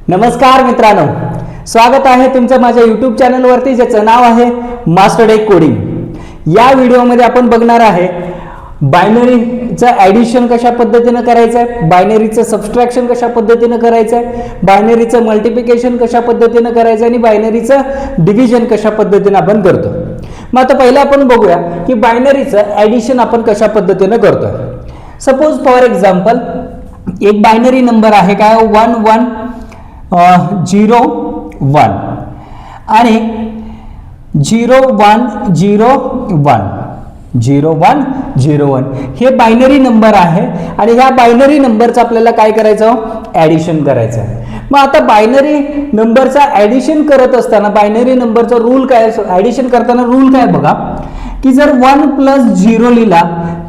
नमस्कार मित्रांनो, स्वागत आहे तुमचं माझ्या यूट्यूब चॅनलवरती ज्याचं नाव आहे मास्टर डेक कोडिंग। या व्हिडिओमध्ये आपण बघणार आहे बायनरीचं ॲडिशन कशा पद्धतीने करायचं आहे, बायनरीचं सबट्रॅक्शन कशा पद्धतीने करायचं आहे, बायनरीचं मल्टिप्लिकेशन कशा पद्धतीने करायचं आणि बायनरीचं डिव्हिजन कशा पद्धतीने आपण करतो। मग आता पहिलं आपण बघूया की बायनरीचं ॲडिशन आपण कशा पद्धतीने करतो। सपोज फॉर एक्झाम्पल एक बायनरी नंबर आहे काय 1101 आणि 0101 हे बायनरी नंबर आहे आणि ह्या बायनरी नंबरचं आपल्याला काय करायचं, ॲडिशन करायचं आहे। मग आता बायनरी नंबरचा ॲडिशन करत असताना बायनरी नंबरचा रूल काय, ॲडिशन करताना रूल काय बघा की जर 1 + 0 लिहिला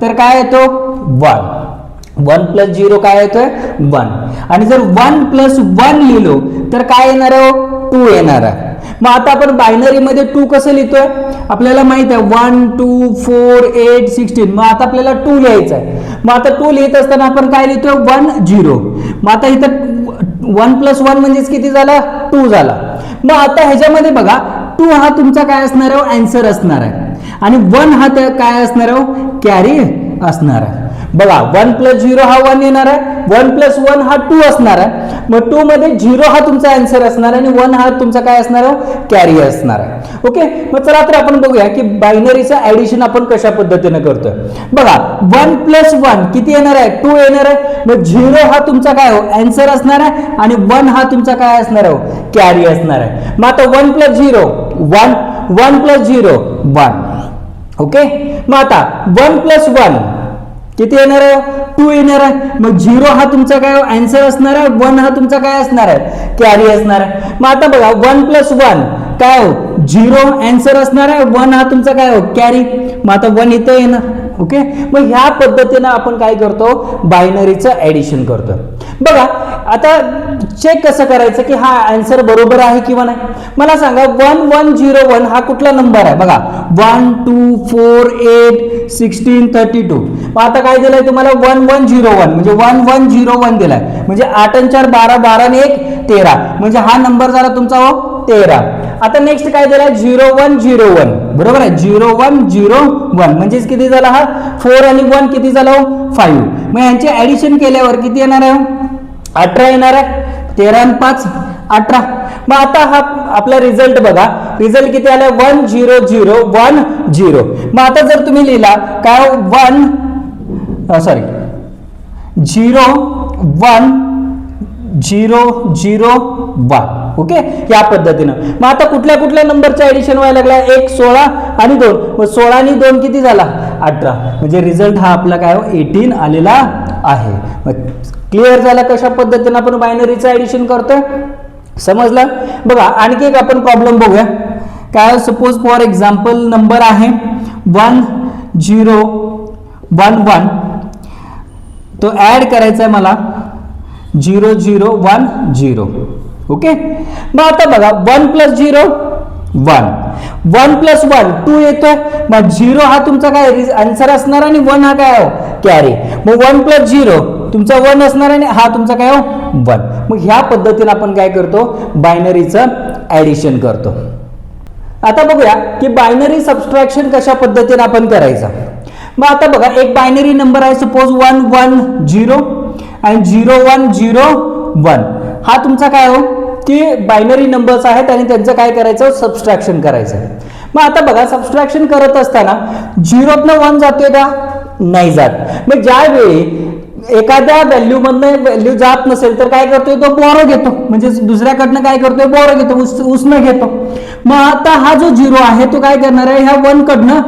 तर काय येतो 1, 1 + 0 काय येतोय 1, आणि जर 1 + 1 लिहिलो तर काय येणार आहे 2 येणार आहे। मग आता आपण बायनरी मध्ये 2 कसं लिहितोय, आपल्याला माहित आहे 1 2 4 8 16। मग आता आपल्याला 2 लिहायचं आहे। मग आता 2 लिहित असताना आपण काय लिहितोय 1 0। मग आता इथं 1 + 1 म्हणजेच किती झाला 2 झाला। मग आता ह्याच्यामध्ये बघा 2 हा तुमचा काय असणार आहे, आन्सर असणार आहे, आणि 1 हा त्या काय असणार आहे, कॅरी असणार आहे। बघा 1 + 0 हा 1 येणार आहे, 1 + 1 हा 2 असणार आहे। मग 2 मध्ये 0 हा तुमचा आन्सर असणार आहे आणि 1 हा तुमचा काय असणार आहे, कॅरी असणार आहे। ओके, मग चला तर आपण बघूया की बायनरीचं ॲडिशन आपण कशा पद्धतीने करतोय। बघा 1 + 1 किती येणार आहे 2 येणार आहे। मग 0 हा तुमचा काय आन्सर असणार आहे आणि 1 हा तुमचा काय असणार आहे, कॅरी असणार आहे। मग आता 1 + 0 1, 1 + 0 1। ओके, मग आता 1 + 1 किती येणार आहे 2 येणार आहे। मग 0 हा तुमचा काय आन्सर असणार आहे, 1 हा तुमचा काय असणार आहे, कॅरी असणार आहे। मग आता बघा 1 + 1 काय 0 आन्सर असणार आहे, 1 हा तुमचा काय कॅरी। मग आता 1 इथं येणार। ओके, मग ह्या पद्धतीने आपण काय करतो, बायनरीचं ॲडिशन करतो। बघा आता चेक कसं करायचं की हा आन्सर बरोबर आहे किंवा नाही। मला सांगा 1101 हा कुठला नंबर आहे, बघा 1 2 4 8 16 32। मग आता काय दिलंय तुम्हाला 1101 म्हणजे 1101 दिलाय, म्हणजे 8 आणि 4 12, 12 आणि 1 13, म्हणजे हा नंबर झाला तुमचा 13। आता नेक्स्ट काय दिलाय 0101, बरोबर आहे 0101 म्हणजेच किती झाला हा 4 आणि 1 किती झाला 5। मग यांचे ॲडिशन केल्यावर किती येणार आहे 18 येणार आहे, 13 आणि 5 18। मग आता हा आपला रिझल्ट बघा, रिझल्ट किती आला 10010। मग आता जर तुम्ही लिहिला काय 01001। ओके, या पद्धतीनं। मग आता कुठल्या कुठल्या नंबरचं ॲडिशन व्हायला लागला 1 16 आणि 2। मग 16 आणि 2 किती झाला 18, म्हणजे रिझल्ट हा आपला काय 18 आलेला आहे। मग क्लिअर झाला कशा पद्धतीने आपण बायनरीचं ॲडिशन करतोय, समजलं। बघा आणखी एक आपण प्रॉब्लेम बघूया काय। सपोज फॉर एक्झाम्पल नंबर आहे 1011, तो ॲड करायचा आहे मला 0010। ओके, मग आता बघा 1 + 0 1, 1 + 1 2 येतोय। मग 0 हा तुमचा काय आन्सर असणार आणि 1 हा काय कॅरी। मग 1 + 0 तुमचा 1 असणार आणि हा तुमचा काय 1। मग ह्या पद्धतीने आपण काय करतो, बायनरीचं ॲडिशन करतो। आता बघूया की बायनरी सबट्रॅक्शन कशा पद्धतीने आपण करायचं। मग आता बघा एक बायनरी नंबर आहे सपोज 110 आणि 0101, हा तुमचा काय की बायनरी नंबर्स आहेत आणि त्यांचं काय करायचं सबट्रॅक्शन करायचं। मग आता बघा सबट्रॅक्शन करत असताना 0तनं 1 जातोय का, नाही जात। मग ज्यावेळी एखाद्या व्हॅल्यू मधनं व्हॅल्यू जात नसेल तर काय करतोय तो बोरो घेतो, म्हणजे दुसऱ्याकडनं काय करतोय बोरो घेतो, उसनं घेतो। मग आता हा जो 0 आहे तो काय करणार आहे ह्या 1 कडनं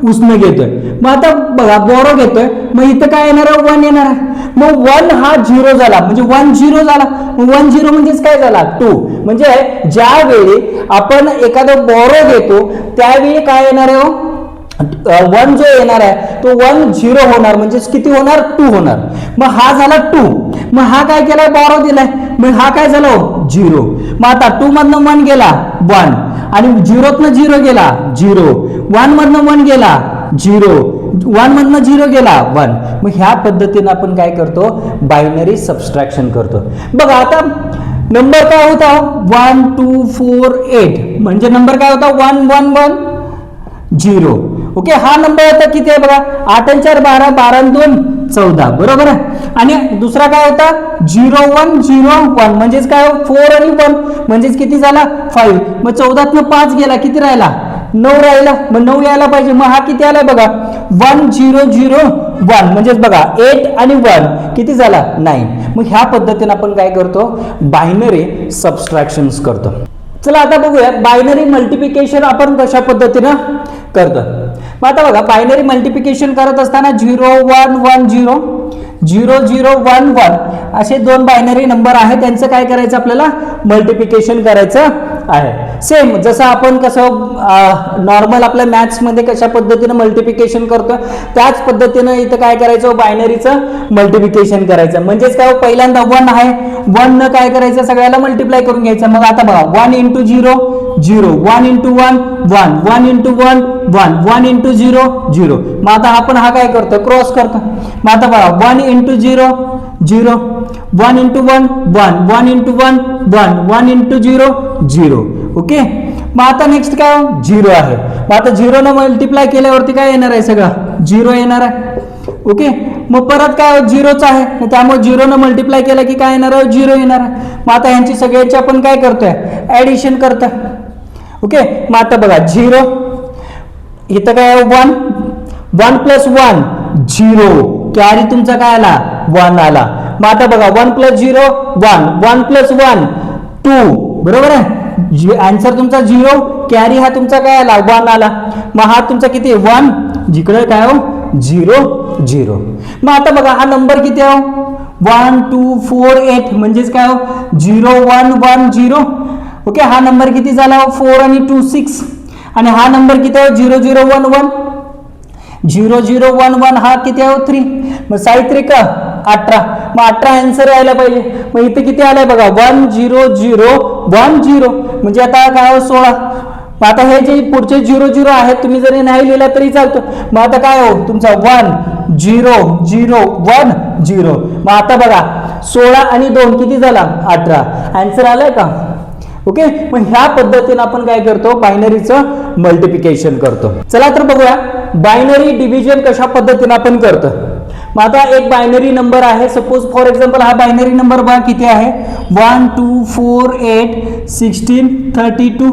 उसनं घेतोय। मग आता बघा बोरो घेतोय, मग इथं काय येणार आहे 1 येणार आहे। मग 1 हा 0 झाला म्हणजे 1 0 झाला। मग 1 0 म्हणजेच काय झाला 2, म्हणजे ज्यावेळी आपण एखादा बोरो घेतो त्यावेळी काय येणार आहे 1 जो येणार आहे तो 1 0 होणार, म्हणजे किती होणार 2 होणार। मग हा झाला 2, मग हा काय केलाय बोरो दिलाय, मग हा काय झाला 0। मग आता 2 मधनं 1 गेला 1 आणि 0तनं 0 गेला 0, 1 मधनं 1 गेला 0, 1 मधनं 0 गेला 1। मग ह्या पद्धतीने आपण काय करतो बायनरी सबट्रॅक्शन करतो। बघा आता नंबर काय होता 1 2 4 8 म्हणजे नंबर काय होता 1 1 1 0. ओके, हा नंबर आता किती आहे बघा 8 आणि 4 12 12 आणि 2 14 बरोबर आहे. आणि दुसरा काय होता 0 1 0 1 म्हणजेच काय 4 आणि 1 म्हणजेच किती झाला 5. मग 14 5 गेला किती राहिला 9 राहिला. मग 9 यायला पाहिजे. मग हा किती आलाय बघा 1 0 0 1 म्हणजेच बघा 8 आणि 1 किती झाला 9. मग ह्या पद्धतीने आपण काय करतो बायनरी सबट्रॅक्शन्स करतो. चला आता बघूया बायनरी मल्टिप्लिकेशन आपण कशा पद्धतीनं करतो. मग आता बघा बायनरी मल्टिप्लिकेशन करत असताना 0 1 1 0 0 0 1 1 असे दोन बायनरी नंबर आहेत. त्यांचं काय करायचं आपल्याला मल्टिप्लिकेशन करायचं आहे. सेम जसं आपण कसं नॉर्मल आपल्या मॅथ्समध्ये कशा पद्धतीनं मल्टिप्लिकेशन करतो त्याच पद्धतीनं इथं काय करायचं बायनरीचं मल्टिप्लिकेशन करायचं. म्हणजेच काय पहिल्यांदा 1 आहे 1 न काय करायचं सगळ्याला मल्टिप्लाय करून घ्यायचं. मग आता बघा 1 इंटू 0 0 1 इंटू 1 1 1 इंटू 1 1 1 इंटू 0 0. मग आता आपण हा काय करतो क्रॉस करतो. मग आता बघा 1 into 0 0 1 into 1 1 1 into 1 1 1 into 0 0. Okay, मग आता नेक्स्ट काय 0 आहे. मग आता 0 न मल्टिप्लाय केल्यावरती काय येणार आहे सगळं 0 येणार आहे. ओके, मग परत काय 0च आहे त्यामुळे 0 न मल्टिप्लाय केलं की काय येणार आहे 0 येणार आहे. मग आता यांची सगळ्यांची आपण काय करतोय ऍडिशन करतोय. ओके, मग आता बघा 0 इथं काय 1 1 प्लस 1 0 कॅरी तुमचा काय आला 1 आला. मग आता बघा 1 प्लस 0 1 1 प्लस 1 2 बरोबर आहे. आन्सर तुमचा 0 कॅरी हा तुमचा काय आला 1 आला. मग हा तुमचा किती 1 जिकडे काय 0 0. मग आता बघा हा नंबर किती आहे 1 2 4 8 म्हणजेच काय 0 1 1 0. ओके, हा नंबर किती झाला 4 आणि 2 6. आणि हा नंबर किती आहे 0 0 1 1 0 0 1 1 हा किती आहे 3. मग 6 3 का 18. मग 18 आन्सर यायला पाहिजे. मग इथे किती आलाय बघा 1 0 0 1 0 म्हणजे आता काय 16. मग आता हे जे पुढचे 0 0 आहेत तुम्ही जरी नाही लिहिला तरी चालतो. मग आता काय तुमचा 1 0 0 1 0. मग आता बघा 16 आणि 2 किती झाला 18. आन्सर आलाय का. ओके, मग ह्या पद्धतीने आपण काय करतो बायनरीचं मल्टिप्लिकेशन करतो. चला तर बघूया बायनरी डिव्हिजन कशा पद्धतीने आपण करतो. मग आता एक बायनरी नंबर आहे सपोज फॉर एक्झाम्पल हा बायनरी नंबर बघा किती आहे 1 2 4 8 16 32.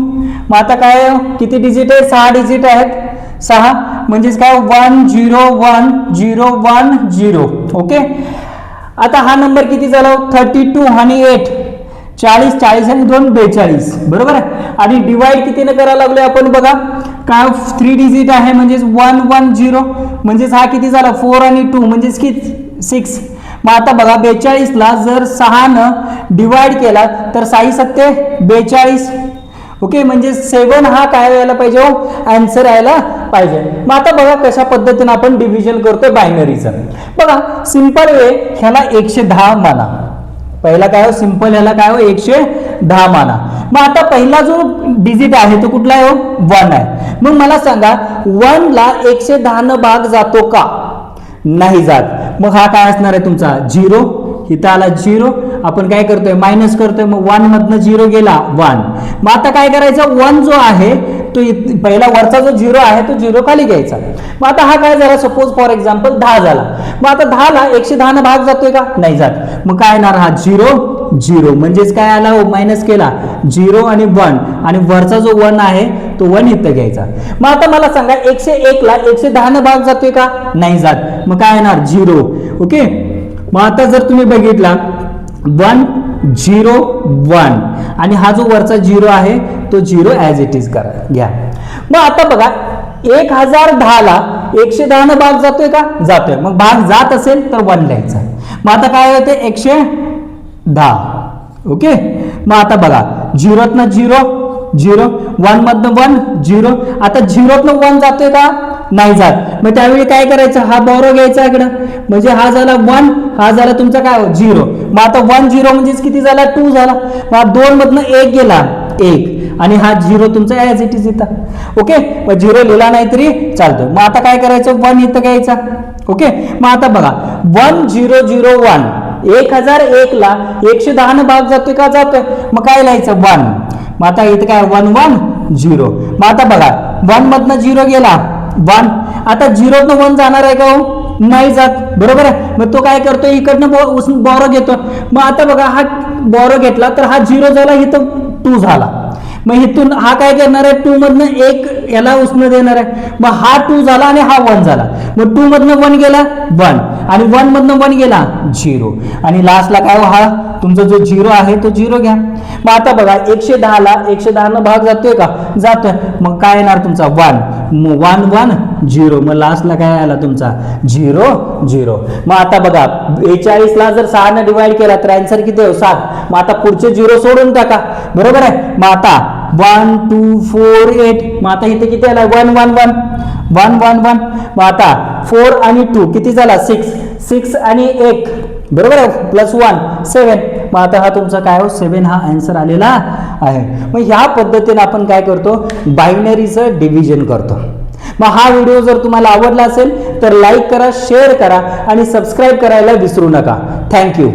मग आता काय किती डिजिट आहे 6 डिजिट आहेत 6 म्हणजेच काय 1 0 1 0 1 0. ओके, आता हा नंबर किती झाला 32 आणि 8 40 40 आणि 2 42 बरोबर आहे. आणि डिवाइड कितीने करायला लागलोय आपण बघा काय 3 डिजिट आहे म्हणजेच 1 1 0 म्हणजेच हा किती झाला 4 आणि 2 म्हणजेच किती 6. मग आता बघा 42 ला जर 6 न डिवाइड केला तर 6 सत्ते 42. ओके, म्हणजे 7 हा काय यायला पाहिजे आन्सर यायला पाहिजे. मग आता बघा कशा पद्धतीने आपण डिव्हिजन करतोय बायनरीचं. बघा सिंपल वे ह्याला 110 माना. पहिला काय सिंपल ह्याला काय 110 माना. मग आता पहिला जो डिजिट आहे तो कुठला आहे 1 आहे. मग मला सांगा 1 ला 110 न भाग जातो का नाही जात. मग हा काय असणार आहे तुमचा 0. इथं आला 0 आपण काय करतोय मायनस करतोय. मग 1 मधनं 0 गेला 1. मग आता काय करायचं 1 जो आहे तो पहिला वरचा जो 0 आहे तो 0 खाली घ्यायचा. मग आता हा काय झाला सपोज फॉर एक्झाम्पल 10 झाला. मग आता 10 ला 110 न भाग जातोय का नाही जात. मग काय येणार हा 0 0 म्हणजेच काय आला मायनस केला 0 आणि 1 आणि वरचा जो 1 आहे तो 1 इथं घ्यायचा. मग आता मला सांगा 101 ला 110 न भाग जातोय का नाही जात. मग काय येणार 0. ओके, मग आता जर तुम्ही बघितला 1 0 1 आणि हा जो वरचा 0 आहे तो 0 ॲज इट इज करा घ्या. मग आता बघा 1010 ला 110 न भाग जातोय का जातोय. मग भाग जात असेल तर 1 लिहायचा. मग आता काय होते 110. ओके, मग आता बघा 0 न 0 0 1 मधनं 1 0. आता 0 न 1 जातोय का नाही जात. मग त्यावेळी काय करायचं हा बोरो घ्यायचा इकडं म्हणजे हा झाला 1 हा झाला तुमचा काय 0. मग आता 1 0 म्हणजेच किती झाला 2 झाला. मग 2 मधनं 1 गेला 1 आणि हा 0 तुमचा ॲज इट इज येतात. ओके, मग 0 लिहिला नाही तरी चालतो. मग आता काय करायचं 1 इथं घ्यायचा. ओके, मग आता बघा 1 0 0 1 1001 ला 110 न भाग जातोय का? जातोय. मग काय लिहायचं? 1. मग आता इथे काय? 1 1 0. मग आता बघा 1 मधनं 0 गेला 1. आता 0 न 1 जाणार आहे का हो? नाही जात. बरोबर आहे. मग तो काय करतो? इकडनं बॉरो घेतो. मग आता बघा हा बॉरो घेतला तर हा 0 झाला, इथं 2 झाला. मग इथून हा काय करणार आहे? 2 मधनं 1 याला उसनं देणार आहे. मग हा 2 झाला आणि हा 1 झाला. मग 2 मधनं 1 गेला 1 आणि 1 मधनं 1 गेला 0 आणि लास्टला काय हो? हा तुमचा जो 0 आहे तो 0 घ्या. मग आता बघा 110 ला 110 न भाग जातोय का? जातोय. मग काय येणार तुमचा? 1 1 1 0. मग लास्टला काय आला तुमचा? 0 0. मग आता बघा 42 ला जर 6 ने डिवाइड केला तर आन्सर किती आहे? 7. मग आता पुढचे 0 सोडून टाका. बरोबर आहे. मग आता 1 2 4 8. मग आता इथे किती आला? 1 1 1 1 1 1. मग आता 4 आणि 2 किती झाला? 6 6 आणि 1 बरोबर आहे प्लस 1 7. मग आता हा तुमचा काय हो? 7 हा आन्सर आलेला आहे. मग ह्या पद्धतीने आपण काय करतो? बायनरीचं डिव्हिजन करतो. मग हा व्हिडिओ जर तुम्हाला आवडला असेल तर लाईक करा, शेअर करा आणि सबस्क्राईब करायला विसरू नका. थँक्यू.